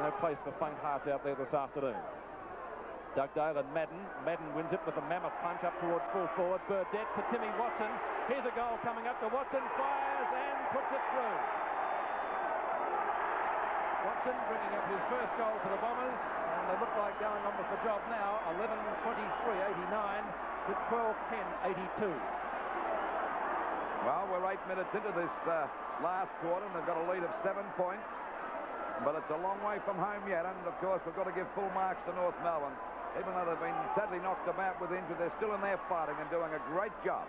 No place for faint hearts out there this afternoon. Dugdale and Madden. Madden wins it with a mammoth punch up towards full forward. Burdett to Timmy Watson. Here's a goal coming up to Watson. Fires and puts it through. Watson bringing up his first goal for the Bombers. And they look like going on with the job now. 11:23:89 to 12:10:82. Well, we're 8 minutes into this last quarter, and they've got a lead of 7 points. But it's a long way from home yet, and of course we've got to give full marks to North Melbourne. Even though they've been sadly knocked about with injury, they're still in there fighting and doing a great job.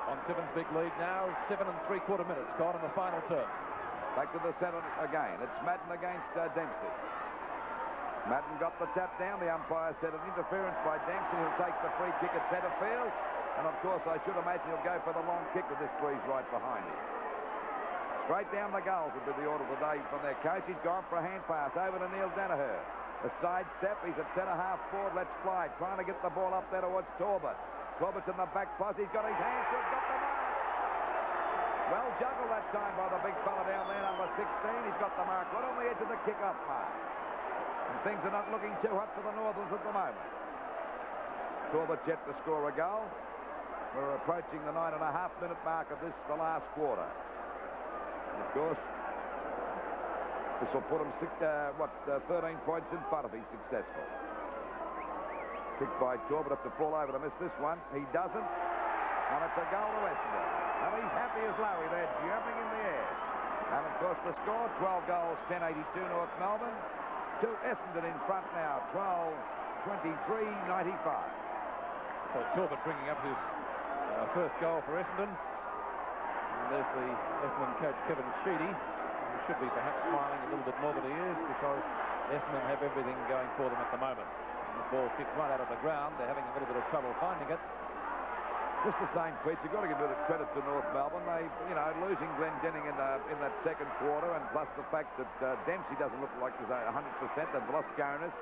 On Sevens' big lead now, 7 3/4 minutes gone in the final term. Back to the centre again. It's Madden against Dempsey. Madden got the tap down. The umpire said an interference by Dempsey. He'll take the free kick at centre field. And of course, I should imagine he'll go for the long kick with this breeze right behind him. Straight down the goals would be the order of the day from their coach. He's gone for a hand pass over to Neil Danaher. A side step. He's at centre half forward. Let's fly. Trying to get the ball up there towards Torbert. Torbert's in the back post. He's got his hands to it. Got the mark. Well juggled that time by the big fella down there, number 16. He's got the mark right on the edge of the kick-off mark. And things are not looking too hot for the Northerns at the moment. Torbert's yet to score a goal. We're approaching the 9.5-minute mark of this, the last quarter. And of course, this will put him 13 points in front if he's successful. Kicked by Torbert up to fall over to miss this one. He doesn't. And it's a goal to Essendon. And he's happy as Larry. They're jumping in the air. And of course the score, 12 goals, 10-82 North Melbourne. To Essendon in front now, 12-23-95. So Torbert bringing up his first goal for Essendon. And there's the Essendon coach, Kevin Sheedy, who should be perhaps smiling a little bit more than he is, because Essendon have everything going for them at the moment. And the ball kicked right out of the ground. They're having a little bit of trouble finding it. Just the same pitch. You've got to give a bit of credit to North Melbourne. They, losing Glenn Denning in that second quarter, and plus the fact that Dempsey doesn't look like he's 100%. They've lost Jonas,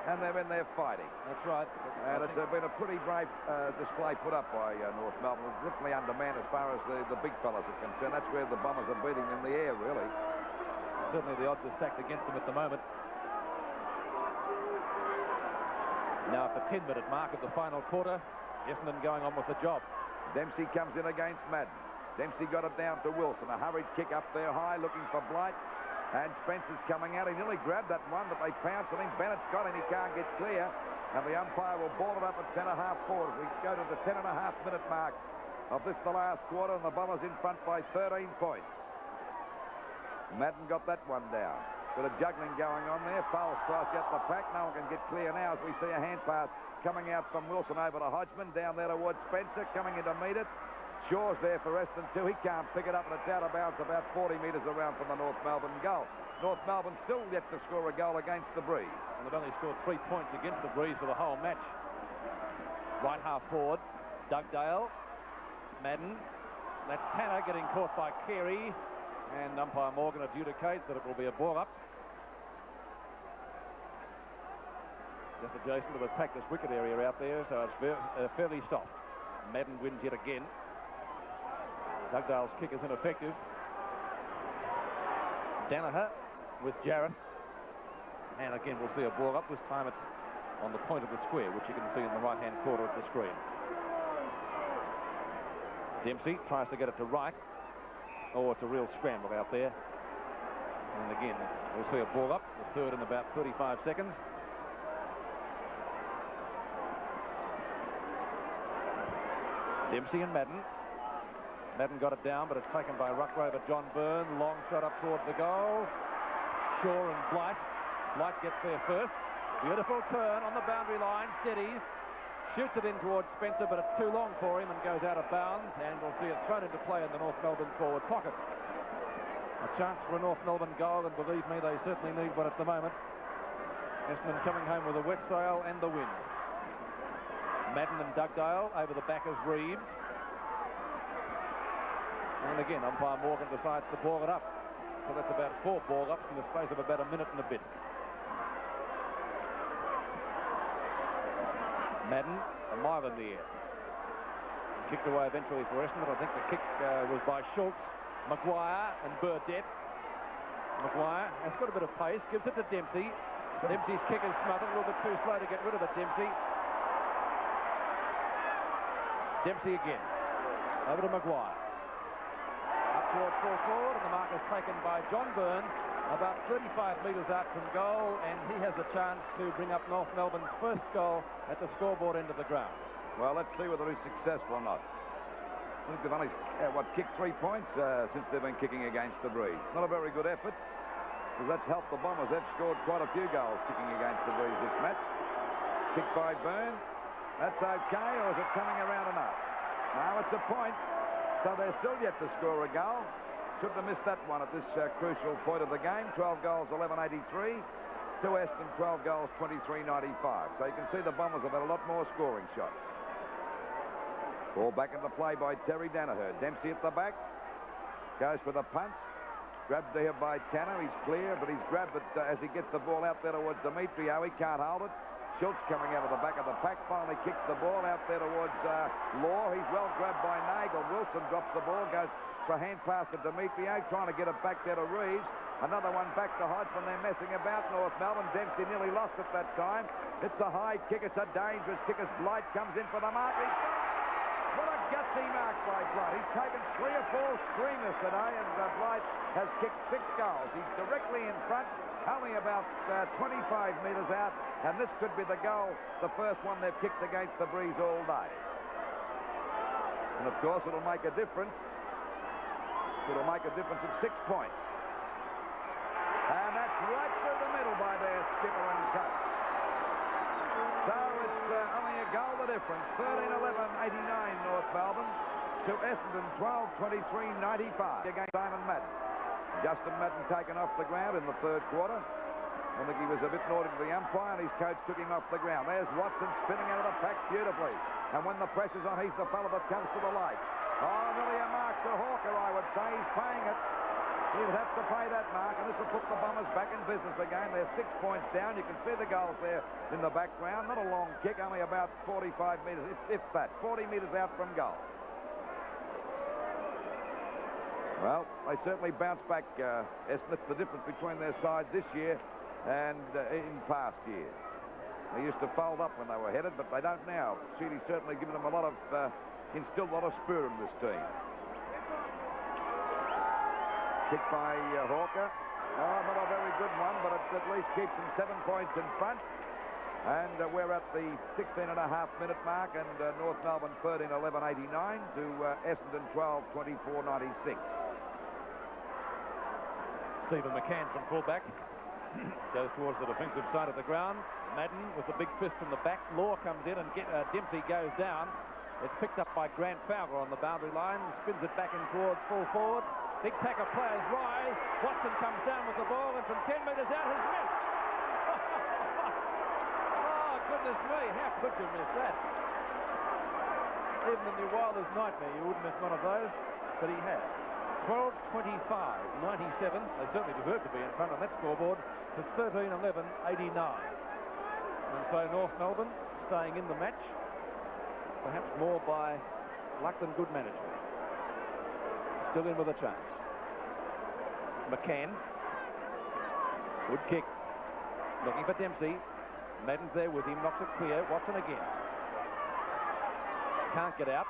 and they're in there fighting. That's right. And it's been a pretty brave display put up by North Melbourne. It's literally undermanned as far as the big fellas are concerned. That's where the Bombers are beating in the air, really. Certainly the odds are stacked against them at the moment. Now at the 10-minute mark of the final quarter, Essendon going on with the job. Dempsey comes in against Madden. Dempsey got it down to Wilson. A hurried kick up there high, looking for Blight. And Spencer's coming out. He nearly grabbed that one, but they pounced on him. Bennett's got him. He can't get clear. And the umpire will ball it up at centre half forward. We go to the 10.5-minute mark of this, the last quarter, and the Bombers in front by 13 points. Madden got that one down. Bit of juggling going on there. Fowles tries to get the pack. No one can get clear now as we see a hand pass coming out from Wilson over to Hodgman. Down there towards Spencer, coming in to meet it. Shaw's there for Essendon too. He can't pick it up, and it's out of bounds about 40 metres around from the North Melbourne goal. North Melbourne still yet to score a goal against the Breeze. And they've only scored 3 points against the Breeze for the whole match. Right half forward, Dugdale, Madden. That's Tanner getting caught by Carey. And umpire Morgan adjudicates that it will be a ball up. Just adjacent to the practice wicket area out there, so it's fairly soft. Madden wins yet again. Dugdale's kick is ineffective. Danaher with Jarrett. And again, we'll see a ball up. This time it's on the point of the square, which you can see in the right-hand corner of the screen. Dempsey tries to get it to right. Oh, it's a real scramble out there. And again, we'll see a ball up, the third in about 35 seconds. Dempsey and Madden. Madden got it down, but it's taken by ruck rover John Byrne. Long shot up towards the goals. Shaw and Blight. Blight gets there first. Beautiful turn on the boundary line. Steadies. Shoots it in towards Spencer, but it's too long for him and goes out of bounds. And we'll see it thrown into play in the North Melbourne forward pocket. A chance for a North Melbourne goal, and believe me, they certainly need one at the moment. Essendon coming home with a wet sail and the win. Madden and Dugdale over the back as Reeves. And again, umpire Morgan decides to ball it up. So that's about 4 ball-ups in the space of about a minute and a bit. Madden, a mile in the air. Kicked away eventually for Essendon. I think the kick was by Schultz, Maguire and Burdett. Maguire has got a bit of pace, gives it to Dempsey. Dempsey's kick is smothered, a little bit too slow to get rid of it, Dempsey. Dempsey again. Over to Maguire. Up towards full forward, and the mark is taken by John Byrne, about 35 metres out from goal, and he has the chance to bring up North Melbourne's first goal at the scoreboard end of the ground. Well, let's see whether he's successful or not. I think they've only, kicked 3 points since they've been kicking against the Breeze. Not a very good effort, because that's helped the Bombers. They've scored quite a few goals kicking against the Breeze this match. Kicked by Byrne. That's okay, or is it coming around enough? No, it's a point, so they're still yet to score a goal. Shouldn't have missed that one at this crucial point of the game. 12 goals, 11.83. To Essendon, 12 goals, 23.95. So you can see the Bombers have had a lot more scoring shots. Ball back into play by Terry Danaher. Dempsey at the back. Goes for the punch. Grabbed here by Tanner. He's clear, but he's grabbed it as he gets the ball out there towards Demetrio. He can't hold it. Schultz coming out of the back of the pack. Finally kicks the ball out there towards Law. He's well grabbed by Nagel. Wilson drops the ball. Goes for a hand pass to Demetrio. Trying to get it back there to Reeves. Another one back to Hodgman. They're messing about North Melbourne. Dempsey nearly lost it that time. It's a high kick. It's a dangerous kick as Blight comes in for the mark. What a gutsy mark by Blight. He's taken 3 or 4 screamers today, and Blight has kicked 6 goals. He's directly in front, only about 25 metres out, and this could be the goal, the first one they've kicked against the Breeze all day. And of course, it'll make a difference. It'll make a difference of 6 points. And that's right through the middle by their skipper and coach. So it's only a goal the difference. 13-11-89 North Melbourne to Essendon 12-23-95 against Simon Madden. Justin Madden taken off the ground in the third quarter. I think he was a bit naughty to the umpire, and his coach took him off the ground. There's Watson spinning out of the pack beautifully. And when the pressure's on, he's the fellow that comes to the lights. Oh, nearly a mark to Hawker, I would say. He's paying it. He would have to pay that mark, and this will put the Bombers back in business again. They're 6 points down. You can see the goals there in the background. Not a long kick, only about 45 metres, if that, 40 metres out from goal. Well, they certainly bounced back, Essendon. That's the difference between their side this year and in past years. They used to fold up when they were headed, but they don't now. Sheedy's certainly given them a lot of, instilled a lot of spirit in this team. Kick by Hawker. Oh, not a very good one, but it at least keeps them 7 points in front. And we're at the 16.5-minute mark, and North Melbourne 13-11-89 to Essendon 12-24-96. Stephen McCann from fullback goes towards the defensive side of the ground. Madden with the big fist from the back. Law comes in, and Dempsey goes down. It's picked up by Grant Fowler on the boundary line. Spins it back in towards full forward. Big pack of players rise. Watson comes down with the ball, and from 10 metres out has missed. Oh, goodness me, how could you miss that? Even in your wildest nightmare, you wouldn't miss one of those, but he has. 12-25-97. They certainly deserve to be in front on that scoreboard to 13-11-89. And so North Melbourne staying in the match, perhaps more by luck than good management. Still in with a chance. McCann. Good kick. Looking for Dempsey. Madden's there with him. Knocks it clear. Watson again. Can't get out.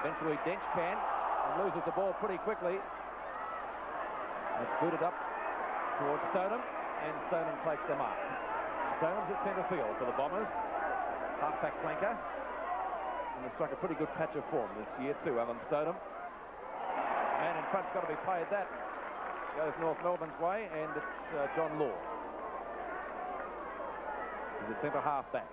Eventually Dench can. And loses the ball pretty quickly. It's booted up towards Stoneham. And Stoneham takes the mark. Stoneham's at centre field for the Bombers. Half-back flanker. And they struck a pretty good patch of form this year too, Alan Stoneham. Man in front's got to be paid that. Goes North Melbourne's way, and it's John Law. He's at centre half back.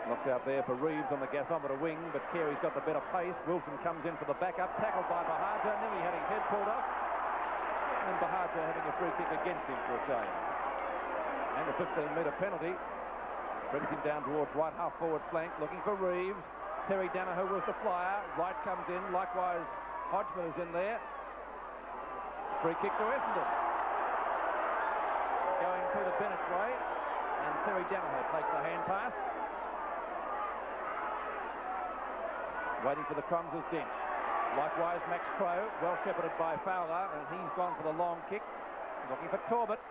Knocks out there for Reeves on the gasometer wing, but Carey's got the better pace. Wilson comes in for the backup, tackled by Bahaja, and then he had his head pulled off. And Bahaja having a free kick against him for a change. And a 15-metre penalty brings him down towards right half forward flank, looking for Reeves. Terry Danaher was the flyer. Wright comes in. Likewise, Hodgman is in there. Free kick to Essendon. Going Peter Bennett's way. And Terry Danaher takes the hand pass. Waiting for the crumbs is Dench. Likewise, Max Crowe, well shepherded by Fowler, and he's gone for the long kick. Looking for Torbett.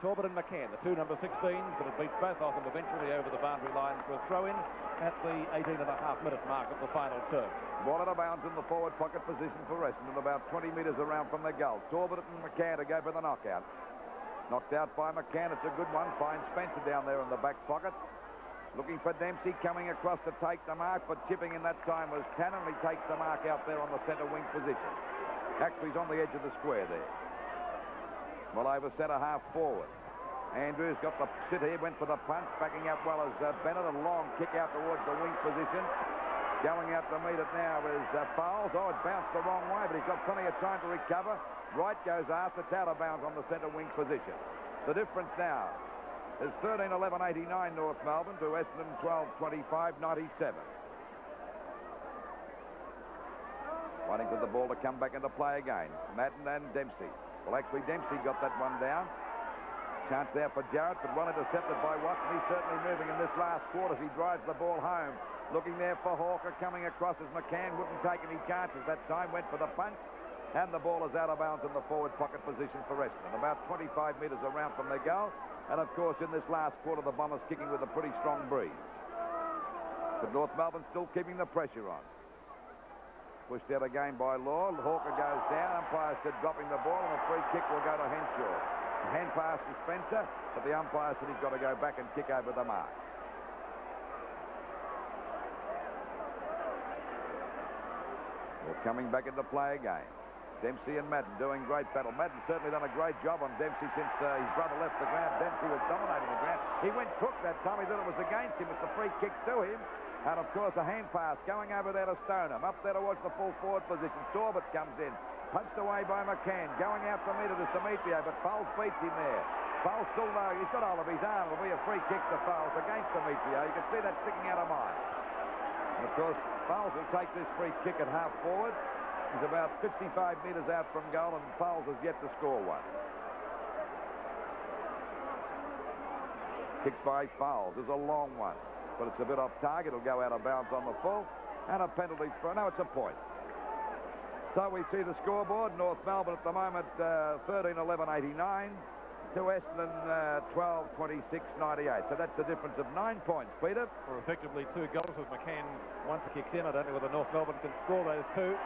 Torbett and McCann, the two number 16s, but it beats both of them eventually over the boundary line for a throw-in at the 18.5-minute mark of the final term. Ball out of bounds in the forward pocket position for Essendon, about 20 metres around from the goal. Torbett and McCann to go for the knockout. Knocked out by McCann. It's a good one. Finds Spencer down there in the back pocket. Looking for Dempsey, coming across to take the mark, but chipping in that time was Tanner, and he takes the mark out there on the centre wing position. Actually, he's on the edge of the square there. Well, over centre half forward. Andrews got the sit here, went for the punch, backing out well as Bennett. A long kick out towards the wing position. Going out to meet it now is Fowles. Oh, it bounced the wrong way, but he's got plenty of time to recover. Wright goes after. It's out of bounds on the centre wing position. The difference now is 13-11-89 North Melbourne to Essendon 12-25-97. Waiting for the ball to come back into play again. Madden and Dempsey. Well, actually, Dempsey got that one down. Chance there for Jarrett, but well intercepted by Watson. He's certainly moving in this last quarter as he drives the ball home. Looking there for Hawker, coming across as McCann wouldn't take any chances that time. Went for the punch, and the ball is out of bounds in the forward pocket position for Essendon. About 25 metres around from their goal. And, of course, in this last quarter, the Bombers kicking with a pretty strong breeze. But North Melbourne still keeping the pressure on. Pushed out again by Law. Hawker goes down. Umpire said dropping the ball, and a free kick will go to Henshaw. A hand pass to Spencer, but the umpire said he's got to go back and kick over the mark. Well, coming back into play again. Dempsey and Madden doing great battle. Madden certainly done a great job on Dempsey since his brother left the ground. Dempsey was dominating the ground. He went crook that time. He thought it was against him. It's the free kick to him. And, of course, a hand pass going over there to Stoneham. Up there towards the full forward position. Torbett comes in. Punched away by McCann. Going out to meet it is Demetrio, but Fowles beats him there. Fowles still low. He's got hold of his arm. It'll be a free kick to Fowles against Demetrio. You can see that sticking out of mine. And, of course, Fowles will take this free kick at half forward. He's about 55 metres out from goal, and Fowles has yet to score one. Kick by Fowles is a long one, but it's a bit off target. It'll go out of bounds on the full, and a penalty for... No, it's a point. So we see the scoreboard. North Melbourne at the moment 13-11-89 to Essendon 12-26-98. So that's a difference of 9 points, Peter. For effectively 2 goals as McCann once he kicks in. I don't know whether North Melbourne can score those 2.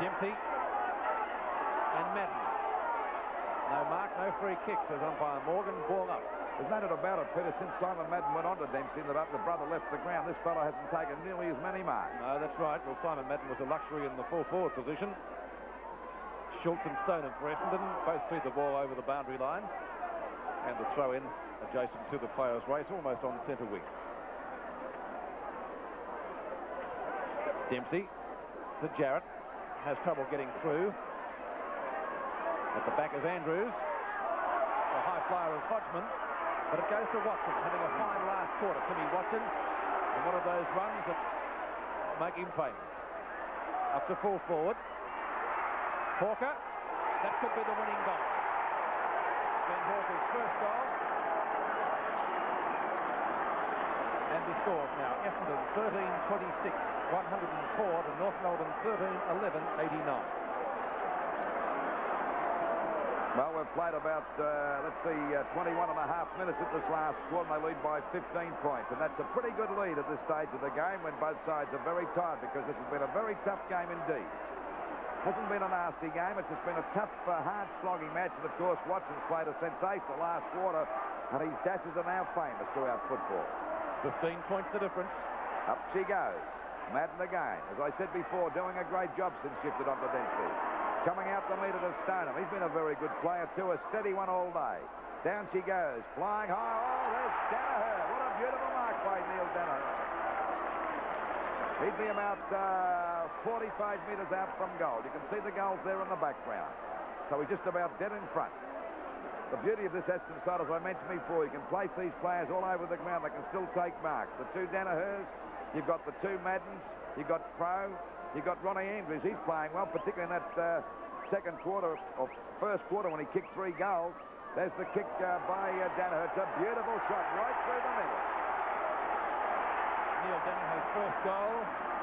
Dempsey and Madden. No mark, no free kick, says umpire Morgan. Ball up. There's no doubt about it, Peter. Since Simon Madden went on to Dempsey, the brother left the ground, this fellow hasn't taken nearly as many marks. No, that's right. Well, Simon Madden was a luxury in the full forward position. Schultz and Stoneham for Essendon both see the ball over the boundary line. And the throw in adjacent to the players' race, almost on centre wing. Dempsey to Jarrett. Has trouble getting through. At the back is Andrews. The high flyer is Hodgman, but it goes to Watson, having a fine last quarter. Timmy Watson, and one of those runs that make him famous. Up to full forward. Hawker. That could be the winning goal. Ben Hawker's first goal. And he scores now. Essendon 13-26, 104 to North Melbourne 13-11-89. Well, we've played about, 21 and a half minutes at this last quarter, and they lead by 15 points. And that's a pretty good lead at this stage of the game when both sides are very tired, because this has been a very tough game indeed. Hasn't been a nasty game. It's just been a tough, hard-slogging match. And, of course, Watson's played a sensational last quarter, and his dashes are now famous throughout football. 15 points the difference. Up she goes. Madden again. As I said before, doing a great job since shifted onto Dempsey. Coming out to meet it as Stoneham. He's been a very good player too. A steady one all day. Down she goes. Flying high. Oh, there's Danaher. What a beautiful mark by Neil Danaher. He'd be about 45 metres out from goal. You can see the goals there in the background. So he's just about dead in front. The beauty of this Essendon side, as I mentioned before, you can place these players all over the ground. They can still take marks. The 2 Danahers, you've got the 2 Maddens, you've got Crowe, you've got Ronnie Andrews. He's playing well, particularly in that second quarter, or first quarter when he kicked 3 goals. There's the kick by Danaher. It's a beautiful shot right through the middle. Neil Danaher's first goal,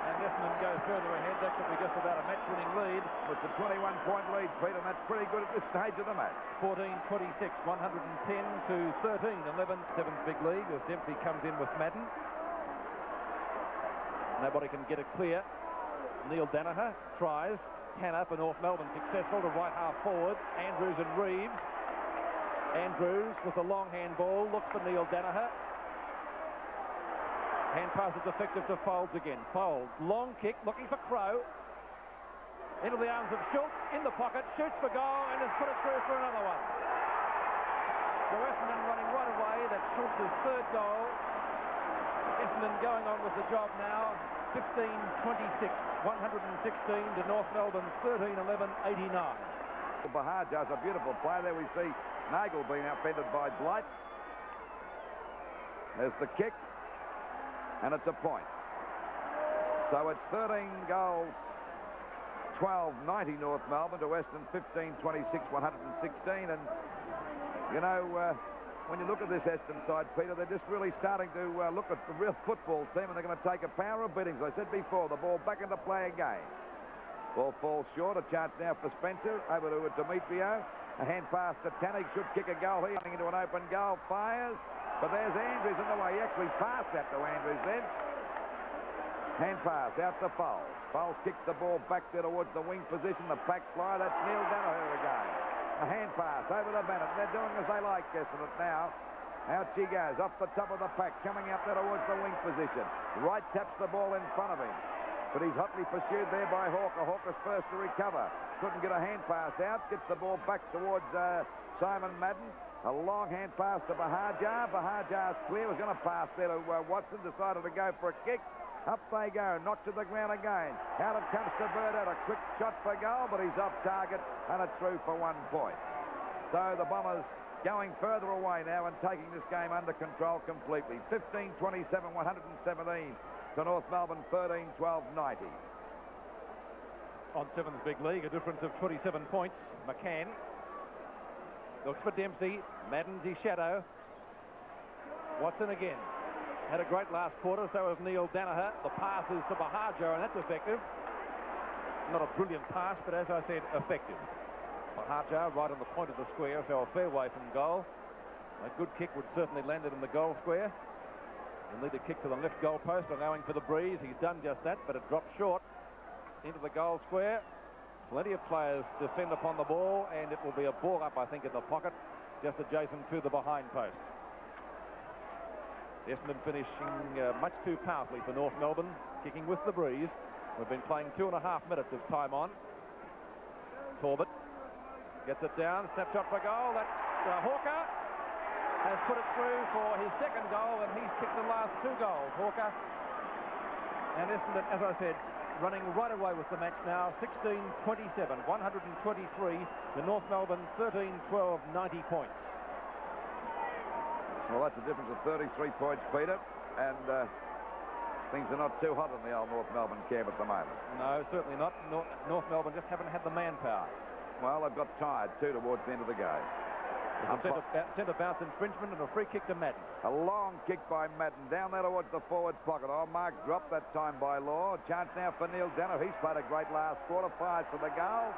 and Essendon go further ahead. That could be just about a match-winning lead. It's a 21-point lead, Peter, and that's pretty good at this stage of the match. 14-26, 110 to 13, 11. Seven's big league as Dempsey comes in with Madden. Nobody can get it clear. Neil Danaher tries. Tanner for North Melbourne successful to right half forward. Andrews and Reeves. Andrews with the long handball looks for Neil Danaher. Hand pass is effective to Folds again. Folds, long kick, looking for Crow. Into the arms of Schultz, in the pocket, shoots for goal and has put it through for another one. So Essendon running right away. That's Schultz's third goal. Essendon going on with the job now. 15-26, 116 to North Melbourne, 13-11, 89. Bahajar's a beautiful play there. We see Nagel being outfended by Blight. There's the kick, and it's a point. So it's 13 goals, 12-90 North Melbourne to Essendon, 15-26, 116. And, you know, when you look at this Essendon side, Peter, they're just really starting to look at the real football team, and they're going to take a power of beatings. As I said before, the ball back into play again. Ball falls short. A chance now for Spencer. Over to Demetrio. A hand pass to Tannig. Should kick a goal here. Into an open goal. Fires. But there's Andrews in the way. He actually passed that to Andrews then. Hand pass out to Foles. Foles kicks the ball back there towards the wing position. The pack fly. That's Neil Danaher again. A hand pass over to Bennett. They're doing as they like, guessing it now. Out she goes, off the top of the pack, coming out there towards the wing position. Wright taps the ball in front of him. But he's hotly pursued there by Hawker. Hawker's first to recover. Couldn't get a hand pass out. Gets the ball back towards Simon Madden. A long hand pass to Bahajar. Bahajar's clear. Was going to pass there to Watson. Decided to go for a kick. Up they go, knocked to the ground again. Out it comes to Burdett, a quick shot for goal, but he's off target, and it's through for 1 point. So the Bombers going further away now and taking this game under control completely. 15-27, 117 to North Melbourne, 13-12, 90. On Seven's big league, a difference of 27 points. McCann looks for Dempsey. Madden's his shadow. Watson again. Had a great last quarter, so have Neil Danaher. The pass is to Bahajar, and that's effective. Not a brilliant pass, but as I said, effective. Bahajar right on the point of the square, so a fair way from goal. A good kick would certainly land it in the goal square. He'll need a kick to the left goal post, allowing for the breeze. He's done just that, but it drops short into the goal square. Plenty of players descend upon the ball, and it will be a ball up, I think, in the pocket, just adjacent to the behind post. Essendon finishing much too powerfully for North Melbourne, kicking with the breeze. We've been playing 2.5 minutes of time on. Torbett gets it down, snapshot for goal. That's Hawker has put it through for his second goal, and he's kicked the last 2 goals, Hawker. And Essendon, as I said, running right away with the match now, 16-27, 123. The North Melbourne 13-12, 90 points. Well, that's a difference of 33 points, Peter, and things are not too hot in the old North Melbourne camp at the moment. No, certainly not. North Melbourne just haven't had the manpower. Well, they've got tired, too, towards the end of the game. There's a centre bounce infringement and a free kick to Madden. A long kick by Madden, down there towards the forward pocket. Oh, Mark dropped that time by Law. Chance now for Neil Danaher. He's played a great last quarter, fires for the goals.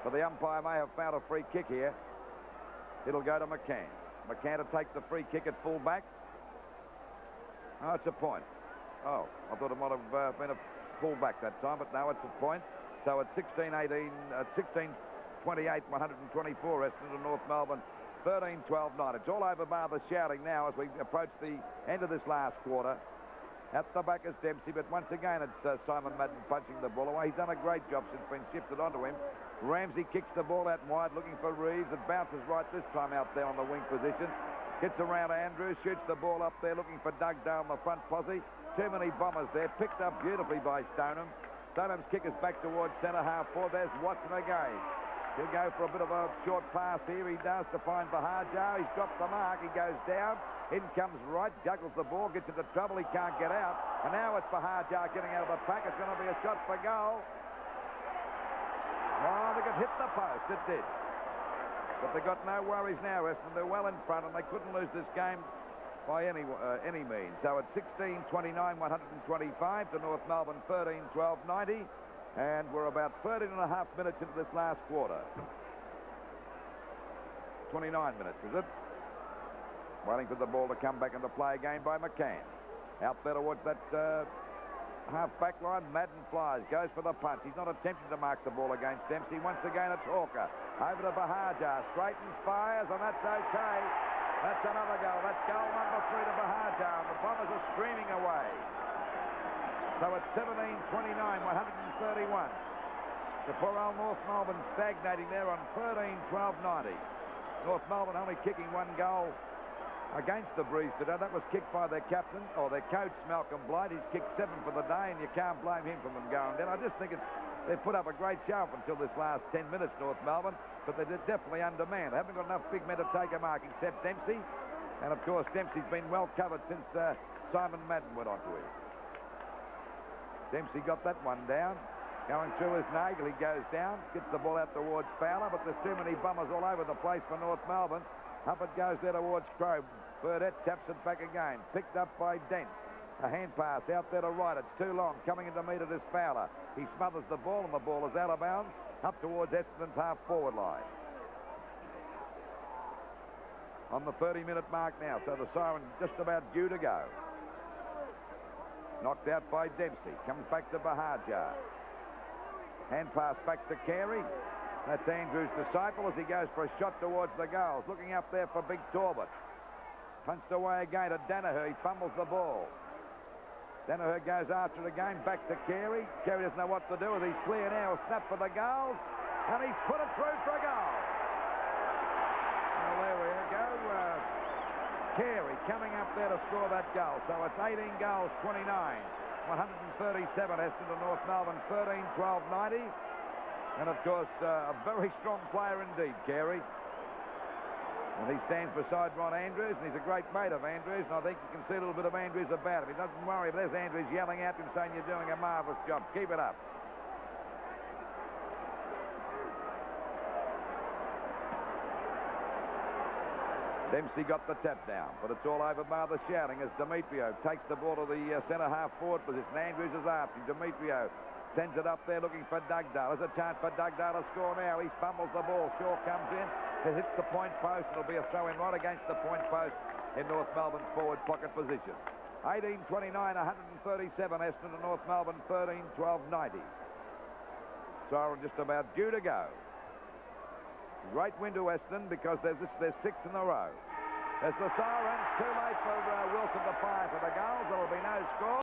But the umpire may have found a free kick here. It'll go to McCann. McCann to take the free kick at full back. Oh, it's a point. Oh, I thought it might have been a full back that time, but now it's a point. So it's 16-18, 16-28, 124 Essendon to North Melbourne, 13-12-9. It's all over bar the shouting now as we approach the end of this last quarter. At the back is Dempsey, but once again it's Simon Madden punching the ball away. He's done a great job since it's been shifted onto him. Ramsey kicks the ball out wide, looking for Reeves. It bounces right this time out there on the wing position. Gets around Andrews, shoots the ball up there, looking for Doug Dale in the front posse. Too many Bombers there, picked up beautifully by Stoneham. Stoneham's kick is back towards centre half forward. There's Watson again. He'll go for a bit of a short pass here. He does to find Bahajar. He's dropped the mark. He goes down. In comes Wright, juggles the ball, gets into trouble. He can't get out. And now it's Bahajar getting out of the pack. It's going to be a shot for goal. Oh, I think it hit the post. It did. But they've got no worries now, Essendon. They're well in front, and they couldn't lose this game by any means. So it's 16-29, 125 to North Melbourne 13-12, 90. And we're about 13 and a half minutes into this last quarter. 29 minutes, is it? Waiting for the ball to come back into play again by McCann. Out there towards that half-back line. Madden flies, goes for the punch. He's not attempting to mark the ball against Dempsey. Once again, it's Hawker. Over to Bahajar. Straightens, fires, and that's okay. That's another goal. That's goal number 3 to Bahajar. And the Bombers are streaming away. So it's 17-29, 131. The poor old North Melbourne stagnating there on 13-12, 90. North Melbourne only kicking 1 goal against the Breeze today. That was kicked by their captain, or their coach, Malcolm Blight. He's kicked 7 for the day, and you can't blame him for them going down. I just think they've put up a great show up until this last 10 minutes, North Melbourne, but they're definitely undermanned. They haven't got enough big men to take a mark except Dempsey. And, of course, Dempsey's been well covered since Simon Madden went onto him. Dempsey got that one down. Going through his Nagel, he goes down, gets the ball out towards Fowler, but there's too many Bombers all over the place for North Melbourne. Up it goes there towards Crow. Burdett taps it back again. Picked up by Dents. A hand pass out there to right. It's too long. Coming in to meet it is Fowler. He smothers the ball, and the ball is out of bounds up towards Essendon's half-forward line. On the 30-minute mark now, so the siren just about due to go. Knocked out by Dempsey. Comes back to Bahajar. Hand pass back to Carey. That's Andrews' disciple as he goes for a shot towards the goals. Looking up there for Big Talbot. Punched away again to Danaher. He fumbles the ball. Danaher goes after it again. Back to Carey. Carey doesn't know what to do with. He's clear now. A snap for the goals. And he's put it through for a goal. Well, there we go. Carey coming up there to score that goal. So it's 18 goals, 29. 137 Essendon to North Melbourne, 13-12, 90. And, of course, a very strong player indeed, Carey. And he stands beside Ron Andrews, and he's a great mate of Andrews, and I think you can see a little bit of Andrews about him. He doesn't worry, but there's Andrews yelling at him, saying, "You're doing a marvellous job. Keep it up." Dempsey got the tap down, but it's all over by the shouting as Demetrio takes the ball to the centre-half forward position. Andrews is after him. Demetrio sends it up there looking for Dugdale. There's a chance for Dugdale to score now. He fumbles the ball. Shaw comes in. It hits the point post. It'll be a throw-in right against the point post in North Melbourne's forward pocket position. 18-29, 137 Essendon to North Melbourne, 13-12, 90. Siren just about due to go. Great win to Essendon because there's 6 in a row. There's the sirens. Too late for Wilson to fire for the goals. There'll be no score.